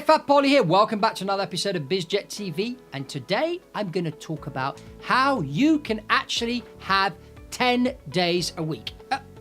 Fat Polly here. Welcome back to another episode of BizJet TV. And today I'm going to talk about how you can actually have 10 days a week.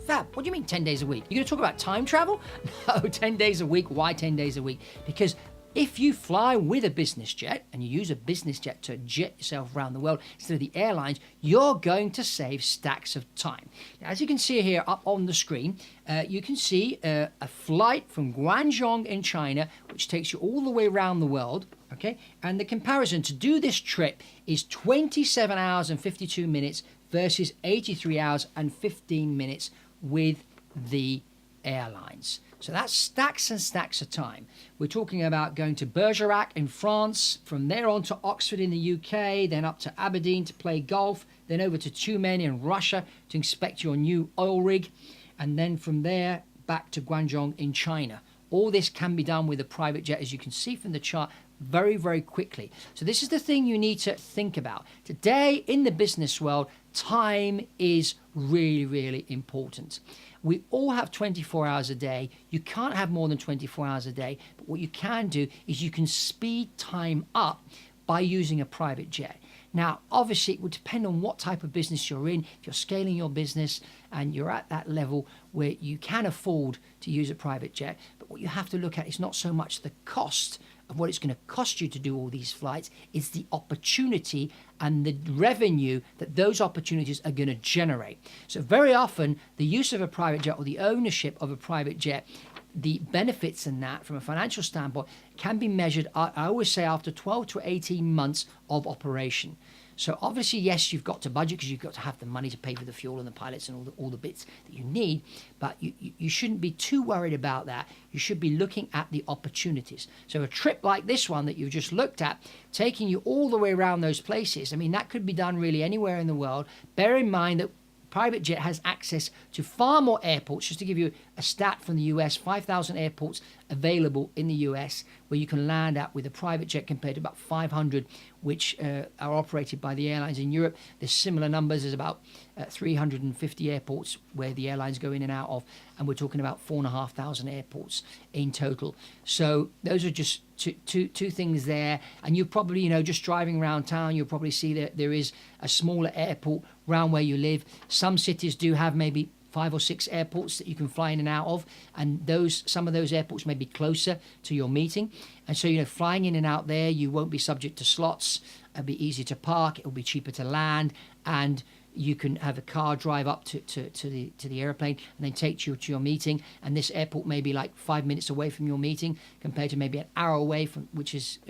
Fab, what do you mean 10 days a week? You're going to talk about time travel? No, 10 days a week. Why 10 days a week? Because if you fly with a business jet and you use a business jet to jet yourself around the world instead of the airlines, you're going to save stacks of time. Now, as you can see here up on the screen, you can see a flight from Guangzhou in China, which takes you all the way around the world. Okay, and the comparison to do this trip is 27 hours and 52 minutes versus 83 hours and 15 minutes with the airlines. So that's stacks and stacks of time. We're talking about going to Bergerac in France, from there on to Oxford in the UK, then up to Aberdeen to play golf, then over to Tyumen in Russia to inspect your new oil rig, and then from there back to Guangzhou in China. All this can be done with a private jet, as you can see from the chart, very, very quickly. So this is the thing you need to think about. Today in the business world, time is really, really important. We all have 24 hours a day. You can't have more than 24 hours a day. But what you can do is you can speed time up by using a private jet. Now, obviously, it would depend on what type of business you're in. If you're scaling your business and you're at that level where you can afford to use a private jet, but what you have to look at is not so much the cost of what it's going to cost you to do all these flights, it's the opportunity and the revenue that those opportunities are going to generate. So very often, the use of a private jet or the ownership of a private jet, the benefits in that from a financial standpoint can be measured, I always say, after 12 to 18 months of operation. So obviously, yes, you've got to budget because you've got to have the money to pay for the fuel and the pilots and all the bits that you need. But you shouldn't be too worried about that. You should be looking at the opportunities. So a trip like this one that you've just looked at, taking you all the way around those places, I mean, that could be done really anywhere in the world. Bear in mind that private jet has access to far more airports. Just to give you a stat from the US, 5,000 airports available in the US where you can land at with a private jet compared to about 500 which are operated by the airlines in Europe. There's similar numbers. There's about 350 airports where the airlines go in and out of, and we're talking about 4,500 airports in total. So those are just two things there. And you probably, just driving around town, you'll probably see that there is a smaller airport around where you live. Some cities do have maybe 5 or 6 airports that you can fly in and out of, and some of those airports may be closer to your meeting. And so, flying in and out there, you won't be subject to slots. It'll be easy to park. It'll be cheaper to land, and you can have a car drive up to the airplane and then take you to your meeting. And this airport may be like 5 minutes away from your meeting compared to maybe an hour away from, which is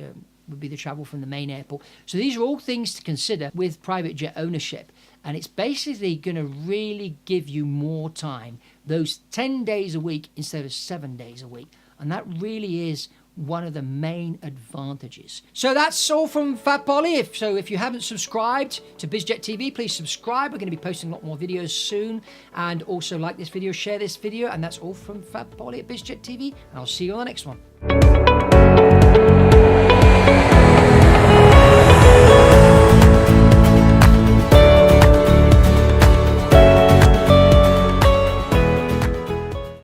would be the travel from the main airport. So these are all things to consider with private jet ownership. And it's basically going to really give you more time, those 10 days a week instead of 7 days a week. And that really is one of the main advantages. So that's all from Fat Polly. If you haven't subscribed to BizJet TV, please subscribe. We're going to be posting a lot more videos soon. And also like this video, share this video. And that's all from Fat Polly at BizJet TV. And I'll see you on the next one.